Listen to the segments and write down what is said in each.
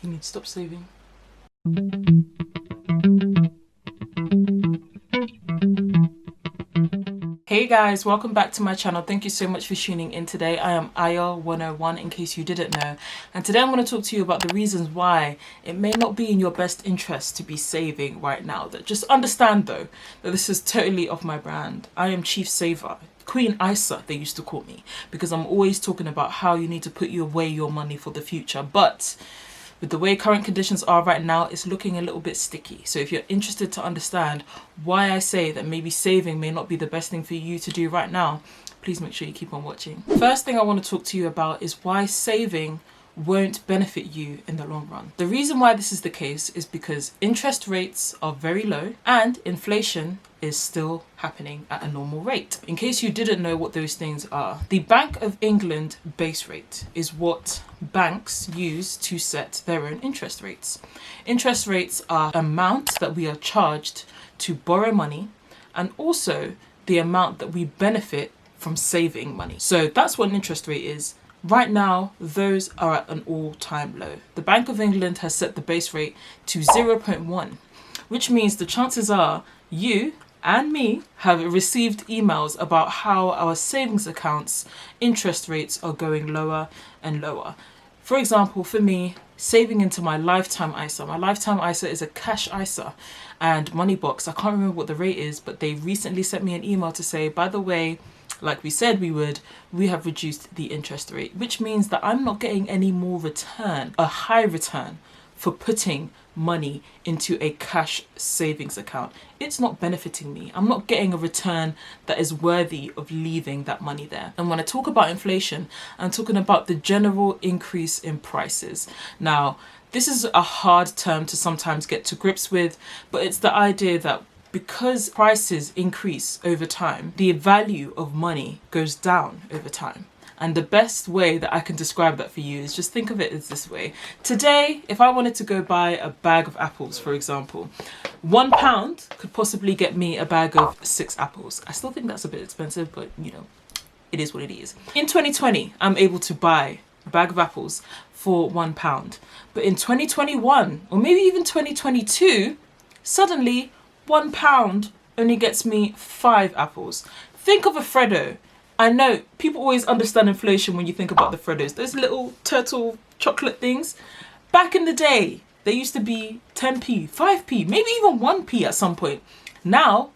You need to stop saving. Hey guys, welcome back to my channel. Thank you so much for tuning in today. I am Aya101 in case you didn't know. And today I'm going to talk to you about the reasons why it may not be in your best interest to be saving right now. That just understand though, that this is totally off my brand. I am Chief Saver. Queen Isa, they used to call me, because I'm always talking about how you need to put away your money for the future. But with the way current conditions are right now, it's looking a little bit sticky. So if you're interested to understand why I say that maybe saving may not be the best thing for you to do right now, please make sure you keep on watching. First thing I want to talk to you about is why saving won't benefit you in the long run. The reason why this is the case is because interest rates are very low and inflation is still happening at a normal rate. In case you didn't know what those things are, the Bank of England base rate is what banks use to set their own interest rates. Interest rates are amounts that we are charged to borrow money and also the amount that we benefit from saving money. So that's what an interest rate is. Right now, those are at an all-time low. The Bank of England has set the base rate to 0.1, which means the chances are you and me have received emails about how our savings accounts interest rates are going lower and lower. For example, for me, saving into my Lifetime ISA. My Lifetime ISA is a cash ISA, and Moneybox, I can't remember what the rate is, but they recently sent me an email to say, by the way, like we said we would, we have reduced the interest rate, which means that I'm not getting any more return, a high return, for putting money into a cash savings account. It's not benefiting me. I'm not getting a return that is worthy of leaving that money there. And when I talk about inflation, I'm talking about the general increase in prices. Now, this is a hard term to sometimes get to grips with, but it's the idea that because prices increase over time, the value of money goes down over time. And the best way that I can describe that for you is just think of it as this way. Today, if I wanted to go buy a bag of apples, for example, £1 could possibly get me a bag of 6 apples. I still think that's a bit expensive, but you know, it is what it is. In 2020, I'm able to buy a bag of apples for £1. But in 2021, or maybe even 2022, suddenly £1 only gets me 5 apples. Think of a Freddo. I know people always understand inflation when you think about the Freddos, those little turtle chocolate things. Back in the day, they used to be 10p, 5p, maybe even 1p at some point. Now,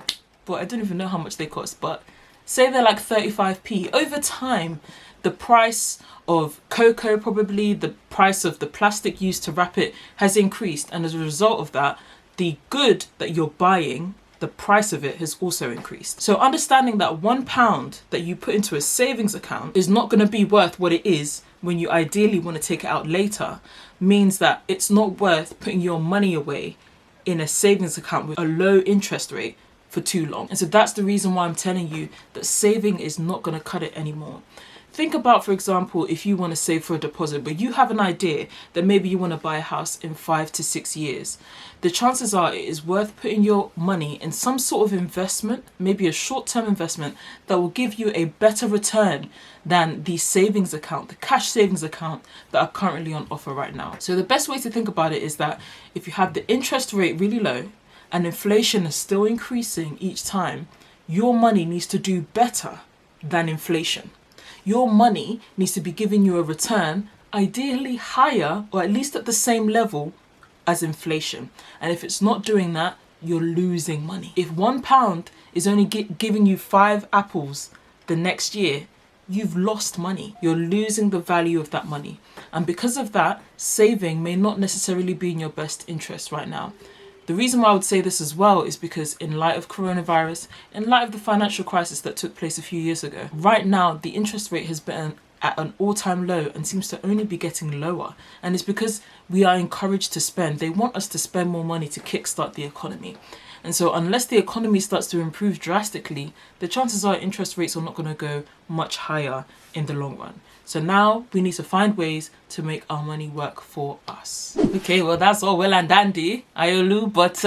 well, I don't even know how much they cost, but say they're like 35p. Over time, the price of cocoa, probably the price of the plastic used to wrap it, has increased, and as a result of that, the good that you're buying, the price of it has also increased. So understanding that £1 that you put into a savings account is not going to be worth what it is when you ideally want to take it out later means that it's not worth putting your money away in a savings account with a low interest rate for too long. And so that's the reason why I'm telling you that saving is not going to cut it anymore. Think about, for example, if you want to save for a deposit, but you have an idea that maybe you want to buy a house in 5 to 6 years. The chances are it is worth putting your money in some sort of investment, maybe a short-term investment that will give you a better return than the savings account, the cash savings account that are currently on offer right now. So the best way to think about it is that if you have the interest rate really low and inflation is still increasing each time, your money needs to do better than inflation. Your money needs to be giving you a return, ideally higher or at least at the same level as inflation. And if it's not doing that, you're losing money. If £1 is only giving you 5 apples the next year, you've lost money. You're losing the value of that money. And because of that, saving may not necessarily be in your best interest right now. The reason why I would say this as well is because in light of coronavirus, in light of the financial crisis that took place a few years ago, right now the interest rate has been at an all-time low and seems to only be getting lower. And it's because we are encouraged to spend. They want us to spend more money to kickstart the economy. And so unless the economy starts to improve drastically, the chances are interest rates are not going to go much higher in the long run. So now we need to find ways to make our money work for us. Okay, well, that's all well and dandy, Ayolu, but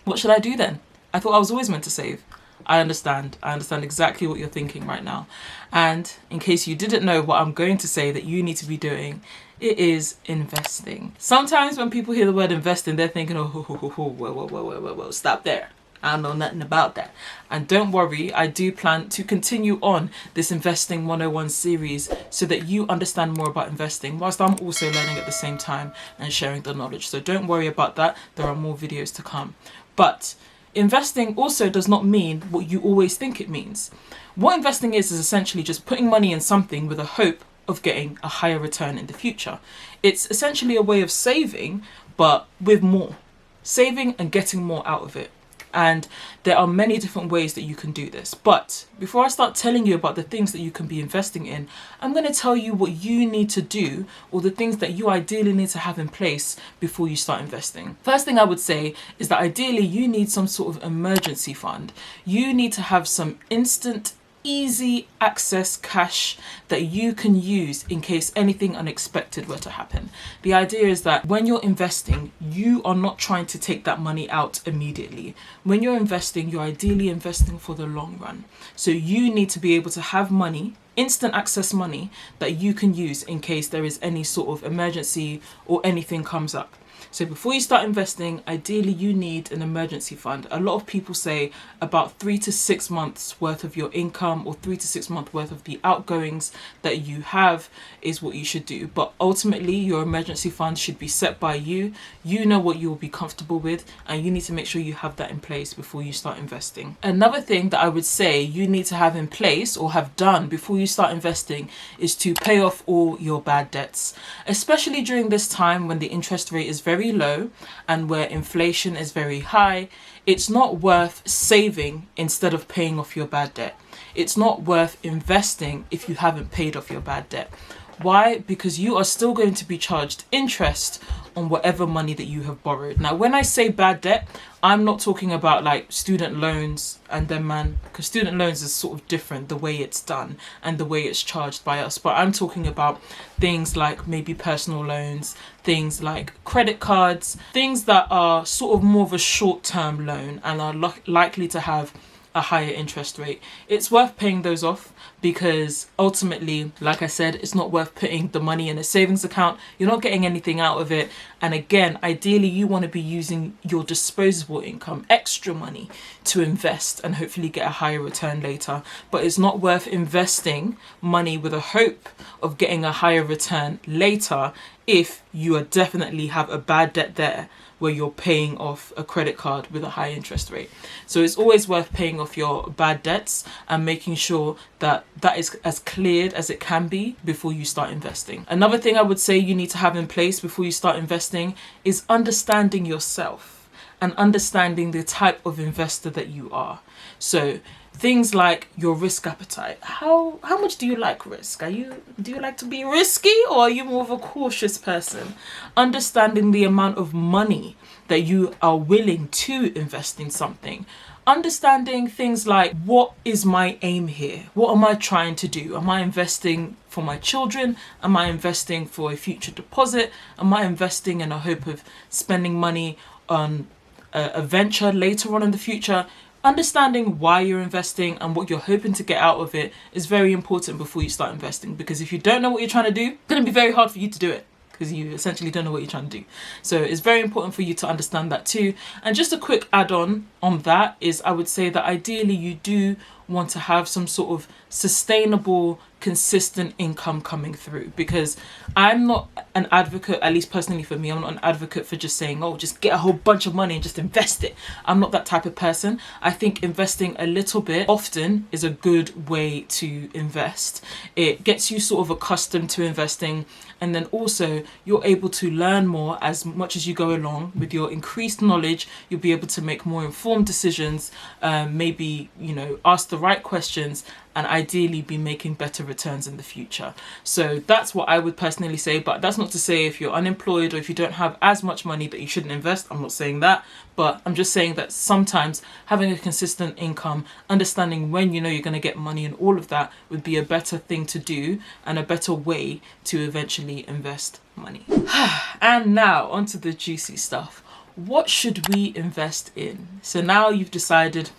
what should I do then? I thought I was always meant to save. I understand exactly what you're thinking right now. And in case you didn't know what I'm going to say that you need to be doing, it is investing. Sometimes when people hear the word investing, they're thinking, oh, whoa, stop there. I don't know nothing about that. And don't worry, I do plan to continue on this Investing 101 series so that you understand more about investing, whilst I'm also learning at the same time and sharing the knowledge. So don't worry about that. There are more videos to come. But investing also does not mean what you always think it means. What investing is essentially just putting money in something with a hope of getting a higher return in the future. It's essentially a way of saving, but with more. Saving and getting more out of it. And there are many different ways that you can do this. But before I start telling you about the things that you can be investing in, I'm going to tell you what you need to do, or the things that you ideally need to have in place before you start investing. First thing I would say is that ideally you need some sort of emergency fund. You need to have some instant easy access cash that you can use in case anything unexpected were to happen. The idea is that when you're investing, you are not trying to take that money out immediately. When you're investing, you're ideally investing for the long run. So you need to be able to have money, instant access money, that you can use in case there is any sort of emergency or anything comes up. So before you start investing, ideally you need an emergency fund. A lot of people say about 3 to 6 months worth of your income, or 3 to 6 months worth of the outgoings that you have is what you should do. But ultimately your emergency fund should be set by you. You know what you will be comfortable with, and you need to make sure you have that in place before you start investing. Another thing that I would say you need to have in place or have done before you start investing is to pay off all your bad debts, especially during this time when the interest rate is very low and where inflation is very high. It's not worth saving instead of paying off your bad debt. It's not worth investing if you haven't paid off your bad debt. Why? Because you are still going to be charged interest on whatever money that you have borrowed. Now, when I say bad debt, I'm not talking about like student loans and then because student loans is sort of different, the way it's done and the way it's charged by us. But I'm talking about things like maybe personal loans, things like credit cards, things that are sort of more of a short-term loan and are likely to have a higher interest rate. It's worth paying those off because ultimately, like I said, it's not worth putting the money in a savings account. You're not getting anything out of it. And again, ideally you want to be using your disposable income, extra money, to invest and hopefully get a higher return later. But it's not worth investing money with a hope of getting a higher return later if you definitely have a bad debt there where you're paying off a credit card with a high interest rate. So it's always worth paying off your bad debts and making sure that that is as cleared as it can be before you start investing. Another thing I would say you need to have in place before you start investing is understanding yourself and understanding the type of investor that you are. So things like your risk appetite. How much do you like risk? Do you like to be risky, or are you more of a cautious person? Understanding the amount of money that you are willing to invest in something. Understanding things like, what is my aim here? What am I trying to do? Am I investing for my children? Am I investing for a future deposit? Am I investing in a hope of spending money on a venture later on in the future? Understanding why you're investing and what you're hoping to get out of it is very important before you start investing, because if you don't know what you're trying to do, it's going to be very hard for you to do it because you essentially don't know what you're trying to do. So it's very important for you to understand that too. And just a quick add-on on that is, I would say that ideally you do want to have some sort of sustainable, consistent income coming through, because I'm not an advocate, at least personally for me, I'm not an advocate for just saying, oh, just get a whole bunch of money and just invest it. I'm not that type of person. I think investing a little bit often is a good way to invest. It gets you sort of accustomed to investing, and then also you're able to learn more as much as you go along. With your increased knowledge, you'll be able to make more informed decisions, maybe, ask the right questions, and ideally be making better returns in the future. So that's what I would personally say. But that's not to say if you're unemployed or if you don't have as much money that you shouldn't invest. I'm not saying that, but I'm just saying that sometimes having a consistent income, understanding when you know you're going to get money and all of that would be a better thing to do and a better way to eventually invest money. And now onto the juicy stuff. What should we invest in? So now you've decided,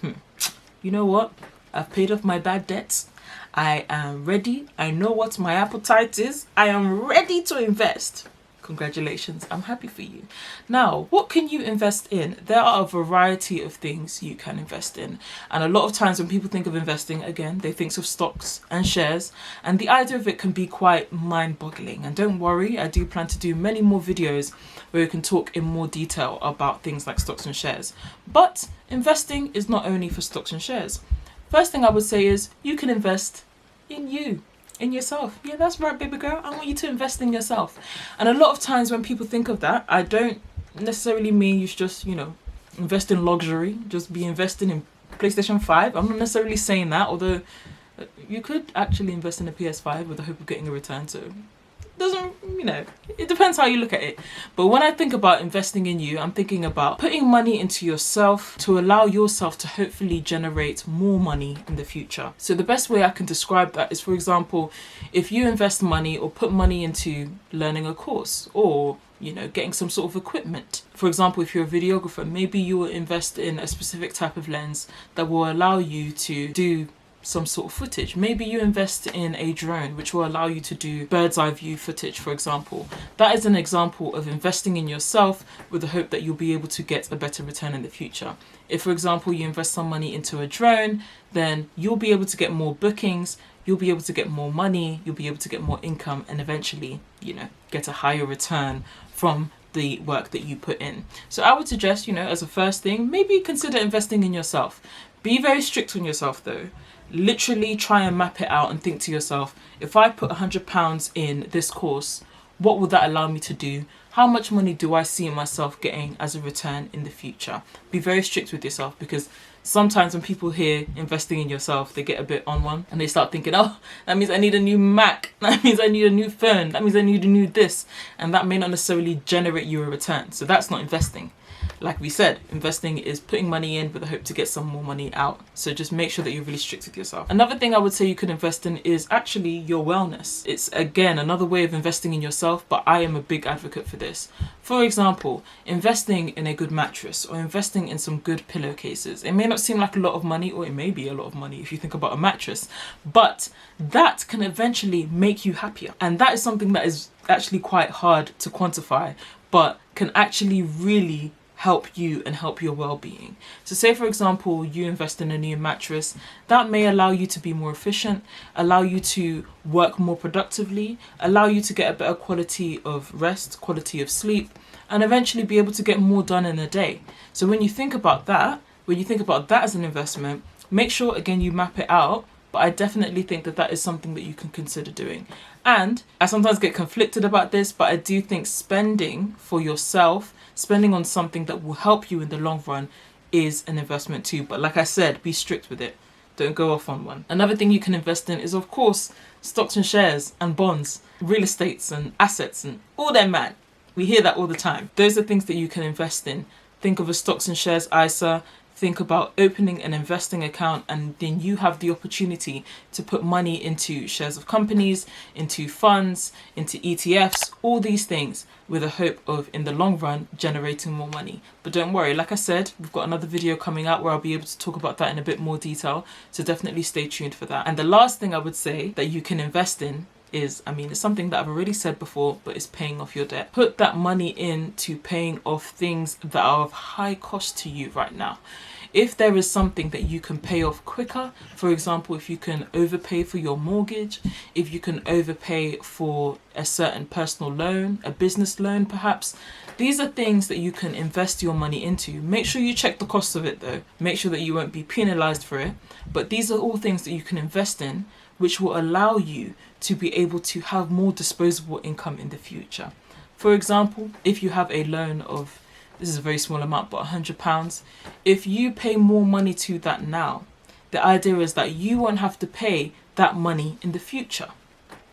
you know what? I've paid off my bad debts. I am ready. I know what my appetite is. I am ready to invest. Congratulations, I'm happy for you. Now, what can you invest in? There are a variety of things you can invest in. And a lot of times when people think of investing, again, they think of stocks and shares. And the idea of it can be quite mind-boggling. And don't worry, I do plan to do many more videos where we can talk in more detail about things like stocks and shares. But investing is not only for stocks and shares. First thing I would say is you can invest in you. In yourself. Yeah, that's right, baby girl. I want you to invest in yourself. And a lot of times when people think of that, I don't necessarily mean you should just, invest in luxury, just be investing in PlayStation 5. I'm not necessarily saying that, although you could actually invest in a PS5 with the hope of getting a return. So doesn't, it depends how you look at it. But when I think about investing in you, I'm thinking about putting money into yourself to allow yourself to hopefully generate more money in the future. So the best way I can describe that is, for example, if you invest money or put money into learning a course or getting some sort of equipment. For example, if you're a videographer, maybe you will invest in a specific type of lens that will allow you to do some sort of footage. Maybe you invest in a drone which will allow you to do bird's eye view footage, for example. That is an example of investing in yourself with the hope that you'll be able to get a better return in the future. If, for example, you invest some money into a drone, then you'll be able to get more bookings, you'll be able to get more money, you'll be able to get more income, and eventually, get a higher return from the work that you put in. So I would suggest, as a first thing, maybe consider investing in yourself. Be very strict on yourself though. Literally try and map it out and think to yourself, if I put £100 in this course, what would that allow me to do? How much money do I see myself getting as a return in the future? Be very strict with yourself, because sometimes when people hear investing in yourself, they get a bit on one and they start thinking, oh, that means I need a new Mac. That means I need a new phone. That means I need a new this. And that may not necessarily generate you a return. So that's not investing. Like we said, investing is putting money in with the hope to get some more money out. So just make sure that you're really strict with yourself. Another thing I would say you could invest in is actually your wellness. It's, again, another way of investing in yourself, but I am a big advocate for this. For example, investing in a good mattress or investing in some good pillowcases. It may not seem like a lot of money, or it may be a lot of money if you think about a mattress, but that can eventually make you happier. And that is something that is actually quite hard to quantify, but can actually really help you and help your well-being. So say, for example, you invest in a new mattress, that may allow you to be more efficient, allow you to work more productively, allow you to get a better quality of rest, quality of sleep, and eventually be able to get more done in a day. So when you think about that, as an investment, make sure, again, you map it out. But I definitely think that that is something that you can consider doing. And I sometimes get conflicted about this, but I do think spending for yourself, spending on something that will help you in the long run, is an investment too. But like I said, be strict with it. Don't go off on one. Another thing you can invest in is, of course, stocks and shares and bonds, real estates and assets and all that, man. We hear that all the time. Those are things that you can invest in. Think of a stocks and shares ISA. Think about opening an investing account, and then you have the opportunity to put money into shares of companies, into funds, into ETFs, all these things with a hope of, in the long run, generating more money. But don't worry, like I said, we've got another video coming out where I'll be able to talk about that in a bit more detail. So definitely stay tuned for that. And the last thing I would say that you can invest in is, it's something that I've already said before, but it's paying off your debt. Put that money into paying off things that are of high cost to you right now. If there is something that you can pay off quicker, for example, if you can overpay for your mortgage, if you can overpay for a certain personal loan, a business loan perhaps, these are things that you can invest your money into. Make sure you check the cost of it though. Make sure that you won't be penalized for it. But these are all things that you can invest in, which will allow you to be able to have more disposable income in the future. For example, if you have a loan of, this is a very small amount, but £100, if you pay more money to that now, the idea is that you won't have to pay that money in the future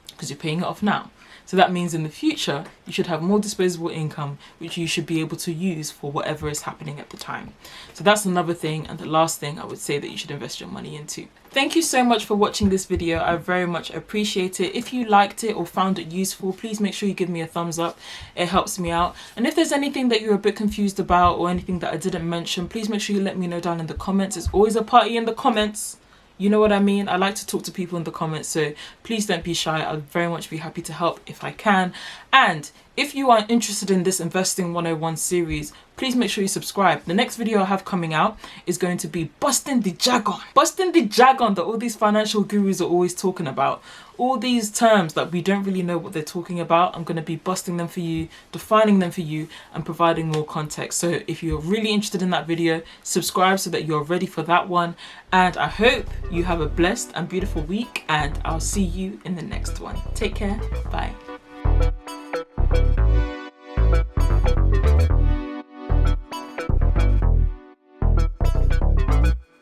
because you're paying it off now. So that means in the future, you should have more disposable income, which you should be able to use for whatever is happening at the time. So that's another thing. And the last thing I would say that you should invest your money into. Thank you so much for watching this video. I very much appreciate it. If you liked it or found it useful, please make sure you give me a thumbs up. It helps me out. And if there's anything that you're a bit confused about or anything that I didn't mention, please make sure you let me know down in the comments. It's always a party in the comments. You know what I mean? I like to talk to people in the comments, so please don't be shy. I'd very much be happy to help if I can. And if you are interested in this Investing 101 series, please make sure you subscribe. The next video I have coming out is going to be busting the jargon. Busting the jargon that all these financial gurus are always talking about. All these terms that we don't really know what they're talking about. I'm going to be busting them for you, defining them for you, and providing more context. So if you're really interested in that video, subscribe so that you're ready for that one. And I hope you have a blessed and beautiful week, and I'll see you in the next one. Take care. Bye.